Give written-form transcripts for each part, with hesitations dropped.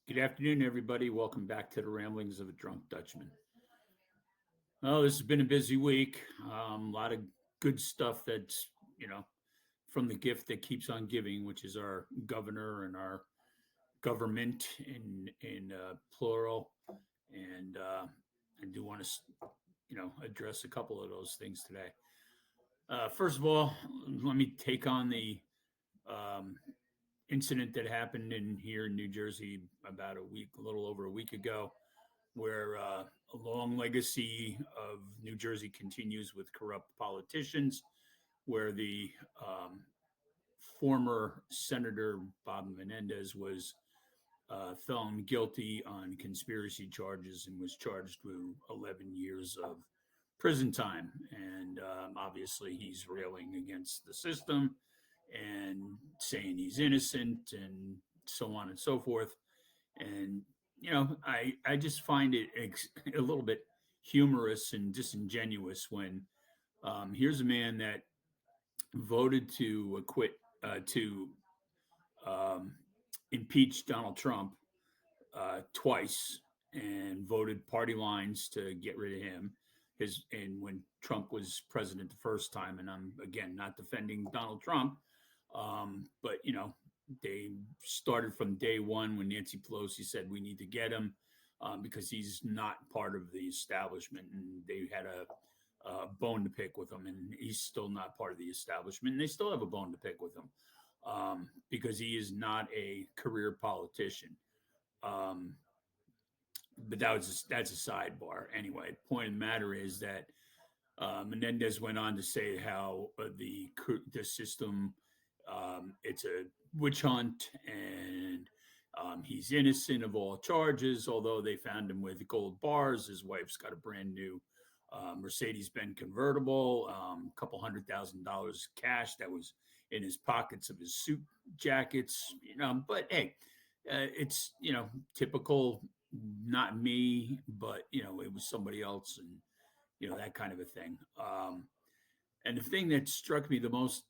Good afternoon, everybody. Welcome back to the ramblings of a drunk Dutchman. Oh, this has been a busy week. A lot of good stuff that's, you know, from the gift that keeps on giving, which is our governor and our government in plural. And I do want to, address a couple of those things today. First of all, let me take on the um, incident that happened in here in New Jersey about a little over a week ago, where a long legacy of New Jersey continues with corrupt politicians, where the um, former Senator Bob Menendez was found guilty on conspiracy charges and was charged with 11 years of prison time. And obviously, he's railing against the system and saying he's innocent and so on and so forth. And I just find it a little bit humorous and disingenuous when here's a man that voted to acquit to um, impeach Donald Trump twice and voted party lines to get rid of him. And when Trump was president the first time, and I'm again not defending Donald Trump, but they started from day one when Nancy Pelosi said we need to get him because he's not part of the establishment, and they had a bone to pick with him, and he's still not part of the establishment. And they still have a bone to pick with him because he is not a career politician. Um, but that's a sidebar. Anyway, point of the matter is that Menendez went on to say how the system it's a witch hunt and he's innocent of all charges. Although they found him with gold bars, his wife's got a brand new Mercedes-Benz convertible, a couple $100,000 cash that was in his pockets of his suit jackets. But hey, it's typical. Not me, but it was somebody else, and that kind of a thing. And the thing that struck me the most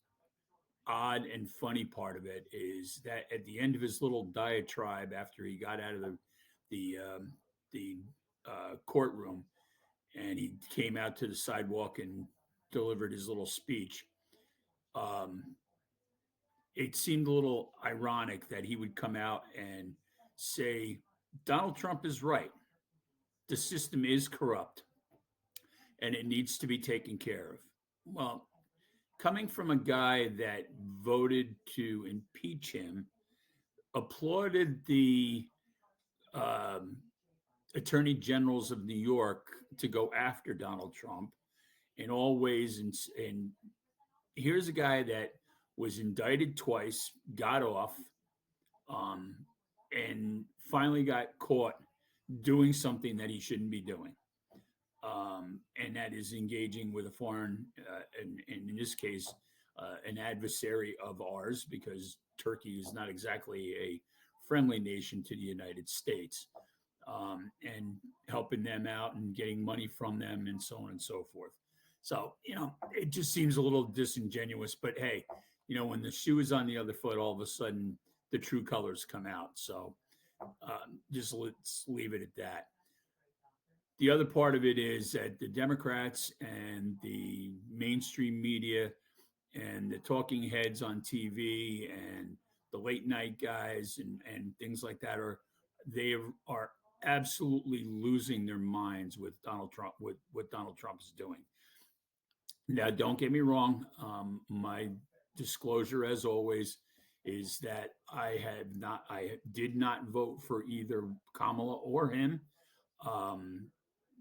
odd and funny part of it is that at the end of his little diatribe after he got out of the courtroom and he came out to the sidewalk and delivered his little speech, um, it seemed a little ironic that he would come out and say Donald Trump is right. The system is corrupt and it needs to be taken care of. Well, coming from a guy that voted to impeach him, applauded the um, attorney generals of New York to go after Donald Trump in all ways. And here's a guy that was indicted twice, got off, um, and finally got caught doing something that he shouldn't be doing. And that is engaging with a foreign, and in this case, an adversary of ours, because Turkey is not exactly a friendly nation to the United States, and helping them out and getting money from them and so on and so forth. So, it just seems a little disingenuous, but hey, when the shoe is on the other foot, all of a sudden the true colors come out. So just let's leave it at that. The other part of it is that the Democrats and the mainstream media and the talking heads on TV and the late night guys and things like that are absolutely losing their minds with Donald Trump, with what Donald Trump is doing. Now, don't get me wrong. My disclosure, as always, is that I did not vote for either Kamala or him. Um,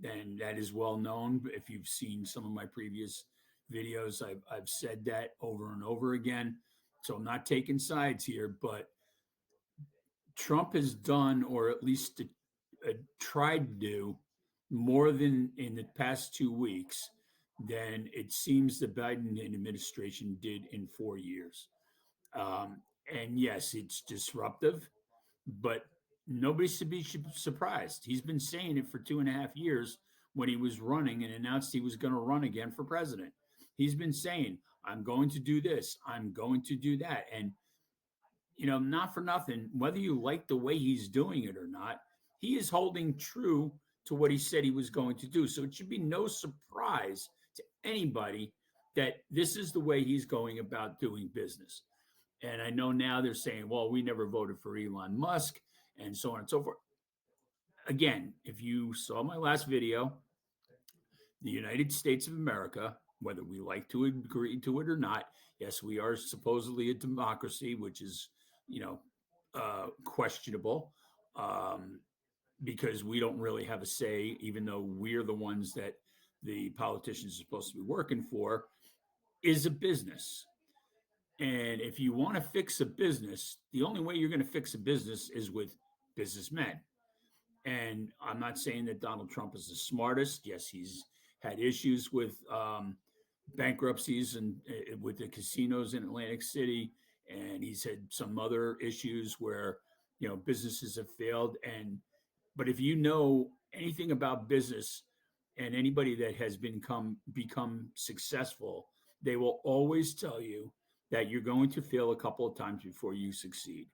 and that is well known. If you've seen some of my previous videos, I've said that over and over again. So I'm not taking sides here, but Trump has done, or at least tried to do, more than in the past 2 weeks than it seems the Biden administration did in 4 years. And yes, it's disruptive, but nobody should be surprised. He's been saying it for 2.5 years when he was running and announced he was going to run again for president. He's been saying, I'm going to do this, I'm going to do that. And not for nothing, whether you like the way he's doing it or not, he is holding true to what he said he was going to do. So it should be no surprise to anybody that this is the way he's going about doing business. And I know now they're saying, well, we never voted for Elon Musk and so on and so forth. Again, if you saw my last video, the United States of America, whether we like to agree to it or not, yes, we are supposedly a democracy, which is, you know, questionable because we don't really have a say, even though we're the ones that the politicians are supposed to be working for, is a business. And if you want to fix a business, the only way you're going to fix a business is with businessmen. And I'm not saying that Donald Trump is the smartest. Yes, he's had issues with bankruptcies and with the casinos in Atlantic City, and he's had some other issues where businesses have failed. And but if you know anything about business and anybody that has become successful, they will always tell you that you're going to fail a couple of times before you succeed.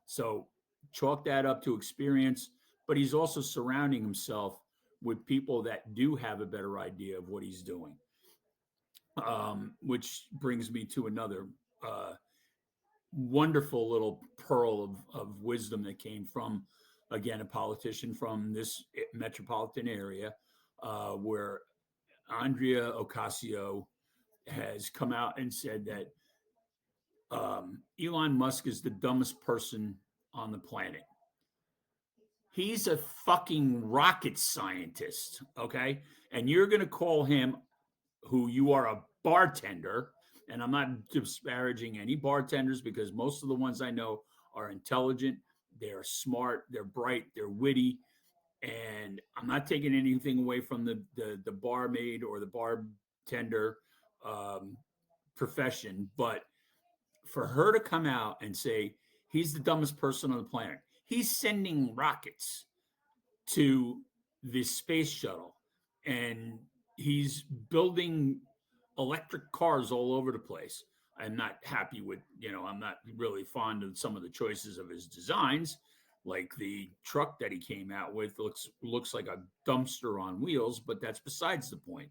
So chalk that up to experience, but he's also surrounding himself with people that do have a better idea of what he's doing. Which brings me to another wonderful little pearl of wisdom that came from, again, a politician from this metropolitan area, where Andrea Ocasio has come out and said that Elon Musk is the dumbest person on the planet. He's a fucking rocket scientist, okay? And you're going to call him, who you are a bartender, and I'm not disparaging any bartenders because most of the ones I know are intelligent, they're smart, they're bright, they're witty, and I'm not taking anything away from the barmaid or the bartender um, profession, but for her to come out and say he's the dumbest person on the planet, he's sending rockets to the space shuttle, and he's building electric cars all over the place. I'm not happy with, I'm not really fond of some of the choices of his designs, like the truck that he came out with looks like a dumpster on wheels, but that's besides the point.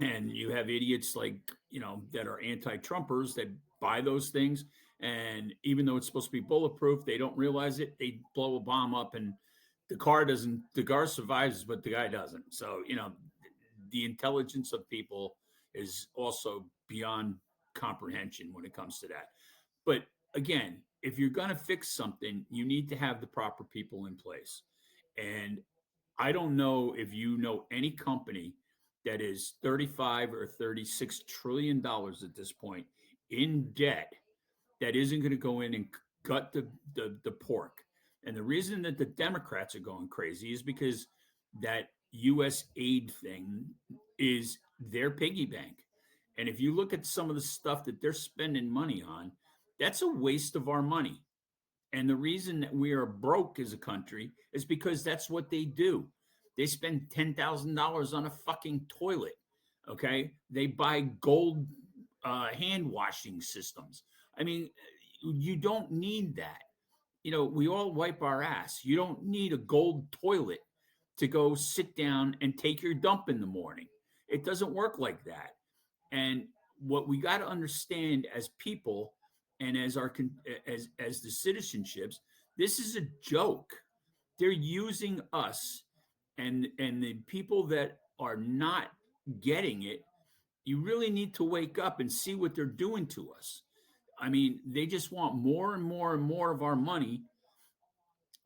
And you have idiots like, that are anti-Trumpers that buy those things, and even though it's supposed to be bulletproof, they don't realize it. They blow a bomb up, and the car survives, but the guy doesn't. So the intelligence of people is also beyond comprehension when it comes to that. But again, if you're going to fix something, you need to have the proper people in place. And I don't know if you know any company that is 35 or 36 trillion dollars at this point in debt that isn't going to go in and gut the pork. And the reason that the Democrats are going crazy is because that US aid thing is their piggy bank. And if you look at some of the stuff that they're spending money on, that's a waste of our money. And the reason that we are broke as a country is because that's what they do. They spend $10,000 on a fucking toilet. Okay. They buy gold hand washing systems. I mean, you don't need that. We all wipe our ass. You don't need a gold toilet to go sit down and take your dump in the morning. It doesn't work like that. And what we got to understand as people and as as the citizenships, this is a joke. They're using us, and the people that are not getting it, you really need to wake up and see what they're doing to us. I mean, they just want more and more and more of our money,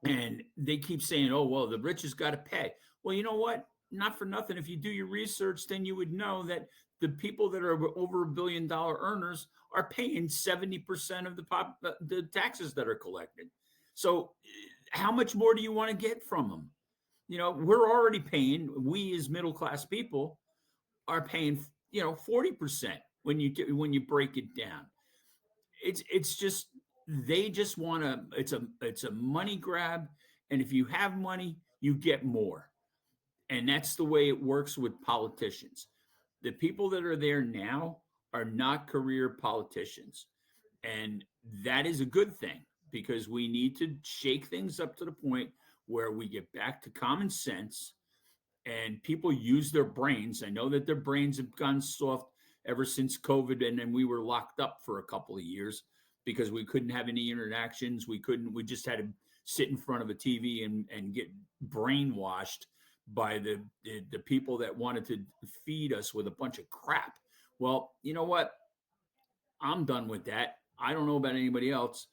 and they keep saying, "Oh, well, the rich has got to pay." Well, you know what? Not for nothing. If you do your research, then you would know that the people that are over $1 billion earners are paying 70% of the taxes that are collected. So, how much more do you want to get from them? We're already paying. We as middle class people are paying, 40% when you break it down. It's just they just want to. It's a money grab, and if you have money, you get more, and that's the way it works with politicians. The people that are there now are not career politicians. And that is a good thing because we need to shake things up to the point where we get back to common sense and people use their brains. I know that their brains have gone soft ever since COVID, and then we were locked up for a couple of years because we couldn't have any interactions. We just had to sit in front of a TV and get brainwashed by the people that wanted to feed us with a bunch of crap. Well, you know what? I'm done with that. I don't know about anybody else,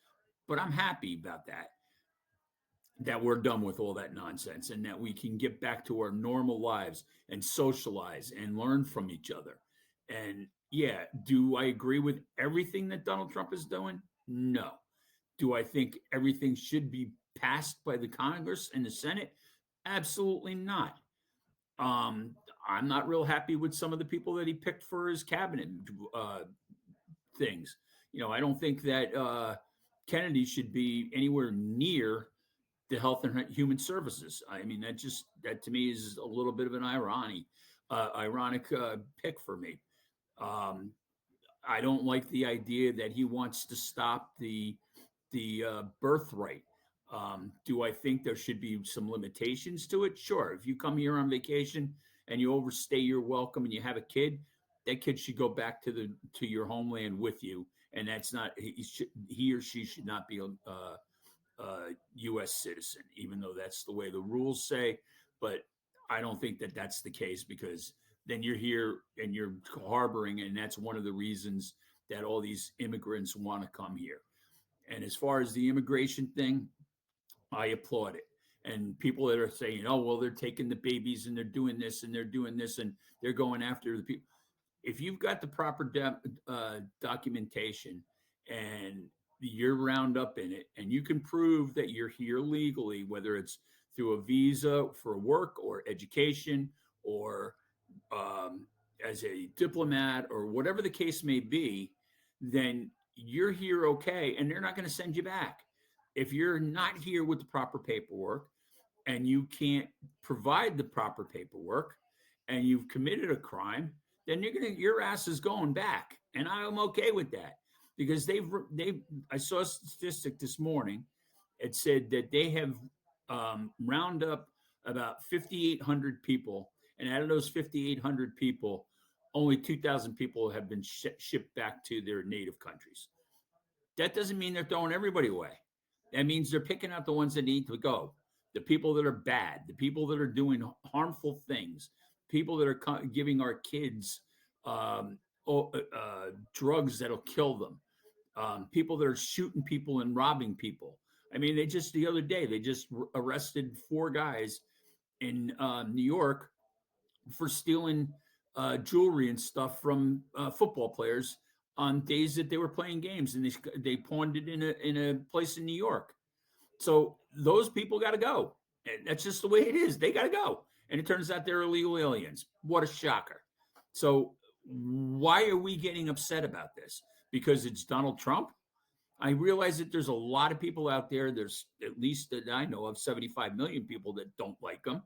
but I'm happy about that we're done with all that nonsense and that we can get back to our normal lives and socialize and learn from each other. And yeah, do I agree with everything that Donald Trump is doing? No. Do I think everything should be passed by the Congress and the Senate? Absolutely not. Um, I'm not real happy with some of the people that he picked for his cabinet uh, things. I don't think that Kennedy should be anywhere near the Health and Human Services. I mean, that to me is a little bit of an ironic pick for me. Um, I don't like the idea that he wants to stop the birth rate. Do I think there should be some limitations to it? Sure. If you come here on vacation and you overstay your welcome and you have a kid, that kid should go back to your homeland with you, and that's not he or she should not be U.S. citizen, even though that's the way the rules say. But I don't think that that's the case because then you're here and you're harboring, and that's one of the reasons that all these immigrants want to come here. And as far as the immigration thing, I applaud it. And people that are saying, "Oh, well, they're taking the babies and they're doing this and they're doing this and they're going after the people," if you've got the proper documentation and you're round up in it and you can prove that you're here legally, whether it's through a visa for work or education or um, as a diplomat or whatever the case may be, then you're here okay and they're not going to send you back. If you're not here with the proper paperwork and you can't provide the proper paperwork and you've committed a crime, then your ass is going back. And I'm okay with that because they've I saw a statistic this morning. It said that they have round up about 5,800 people, and out of those 5,800 people, only 2,000 people have been shipped back to their native countries. That doesn't mean they're throwing everybody away. That means they're picking out the ones that need to go, the people that are bad, the people that are doing harmful things, people that are giving our kids um, drugs that'll kill them, people that are shooting people and robbing people. I mean, the other day, they just arrested four guys in New York for stealing jewelry and stuff from football players on days that they were playing games, and they pawned it in a place in New York. So those people got to go. And that's just the way it is. They got to go. And it turns out they're illegal aliens. What a shocker. So why are we getting upset about this? Because it's Donald Trump? I realize that there's a lot of people out there. There's at least that I know of 75 million people that don't like him.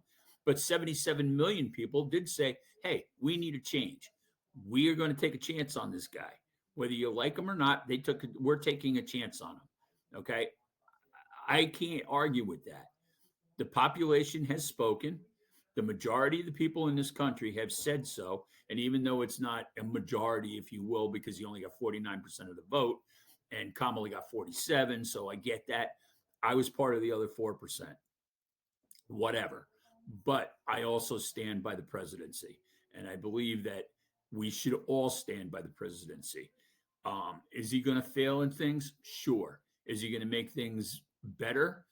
But 77 million people did say, hey, we need a change. We are going to take a chance on this guy. Whether you like him or not, we're taking a chance on him. Okay. I can't argue with that. The population has spoken. The majority of the people in this country have said so. And even though it's not a majority, if you will, because he only got 49% of the vote and Kamala got 47, so I get that. I was part of the other 4%. Whatever. But I also stand by the presidency. And I believe that we should all stand by the presidency. Is he going to fail in things? Sure. Is he going to make things better?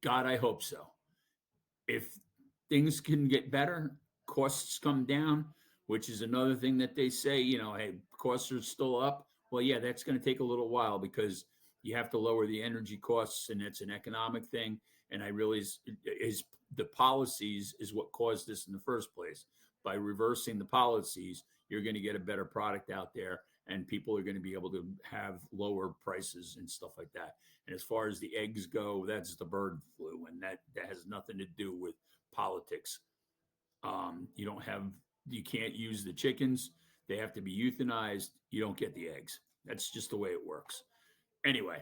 God, I hope so. If things can get better, costs come down, which is another thing that they say, hey, costs are still up. Well, yeah, that's going to take a little while because you have to lower the energy costs, and it's an economic thing. And I realize is the policies is what caused this in the first place. By reversing the policies, you're going to get a better product out there, and people are going to be able to have lower prices and stuff like that. And as far as the eggs go, that's the bird flu, and that has nothing to do with politics. You don't have, you can't use the chickens. They have to be euthanized. You don't get the eggs. That's just the way it works. Anyway,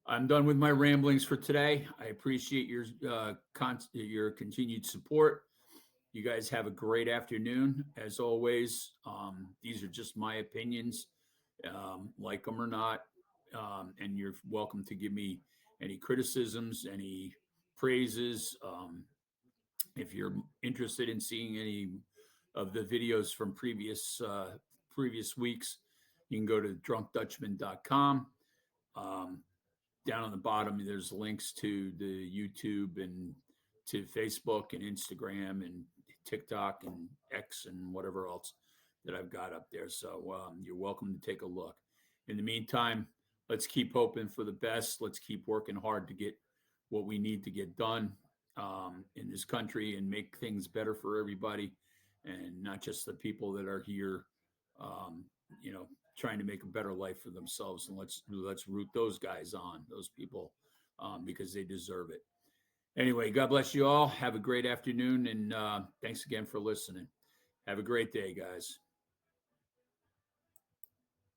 I'm done with my ramblings for today. I appreciate your continued support. You guys have a great afternoon. As always, these are just my opinions, like them or not. And you're welcome to give me any criticisms, any praises. If you're interested in seeing any of the videos from previous weeks, you can go to drunkdutchman.com. Um, Down on the bottom, there's links to the YouTube and to Facebook and Instagram and TikTok and X and whatever else that I've got up there. So you're welcome to take a look. In the meantime, let's keep hoping for the best. Let's keep working hard to get what we need to get done in this country and make things better for everybody, and not just the people that are here. Um, you know, trying to make a better life for themselves, and let's root those guys on, those people, because they deserve it. Anyway, God bless you all. Have a great afternoon, and thanks again for listening. Have a great day, guys.